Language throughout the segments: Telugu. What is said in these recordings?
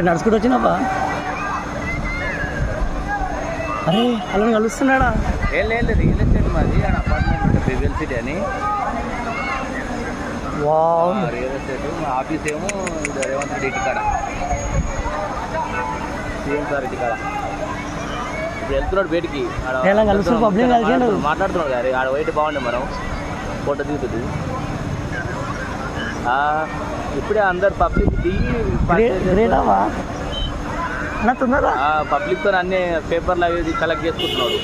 అరే నడుచుకుంటూ వచ్చినావా? అరే అలా కలుస్తున్నాడా? ఏం లేదు, రియల్ ఎస్టేట్ మాది ఆడ అపార్ట్మెంట్ బిబిఎల్ సిటీ అని. వావ్, రియల్ ఎస్టేట్ మా ఆఫీస్ ఏమో రేవంత్ రెడ్డి ఇంటికాడ, సీఎం సార్ ఇంటికాడ. ఇప్పుడు వెళ్తున్నాడు బయటికి, ఎలా కలుస్తున్నాడు? పబ్లిక్ కలిసాడు, మాట్లాడుతున్నాడు గారి ఆడ వైట్ బాగుండే మనం ఫోటో దిగుతుంది. ఇప్పుడే అందరు పబ్లిక్ దిగి పబ్లిక్ తో అన్ని పేపర్లు అవి కలెక్ట్ చేసుకుంటున్నాడు.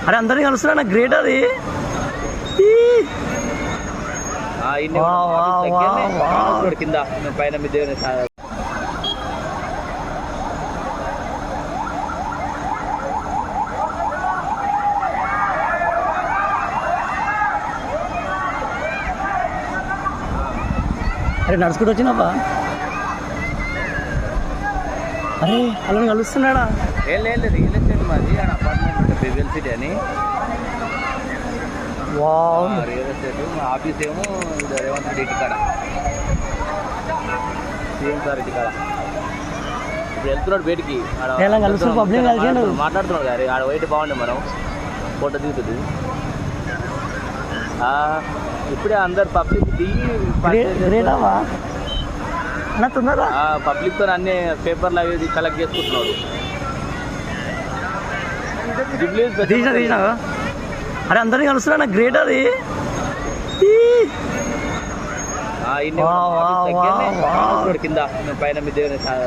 అరే అందరినీ కలుస్తున్నా, గ్రేట్ అది. కింద పైన మీ దేవుని అరే నడుచుకుంటూ వచ్చినావా? అరే అలా కలుస్తున్నాడా? ఏం లేదు, రియల్ ఎస్టేట్ మాది ఆడ అపార్ట్మెంట్ బిబిఎల్ సిటీ అని. వావ్, రియల్ ఎస్టేట్ మా ఆఫీస్ ఏమో రేవంత్ రెడ్డి ఇంటికాడ, సీఎం సార్ ఇంటికాడ. ఇప్పుడు వెళ్తున్నాడు బయటికి, ఎలా కలుస్తున్నాడు? పబ్లిక్ కలిసాడు, మాట్లాడుతున్నాడు గారి ఆడ వైట్ బాగుండే మనం ఫోటో దిగుతుంది. ఇప్పుడే అందరు పబ్లిక్ దిగి పబ్లిక్ తో అన్ని పేపర్లు అవి కలెక్ట్ చేసుకుంటున్నాడు. అరే అందరినీ కలుస్తున్నా, గ్రేట్ అది. కింద పైన మీ దేవుని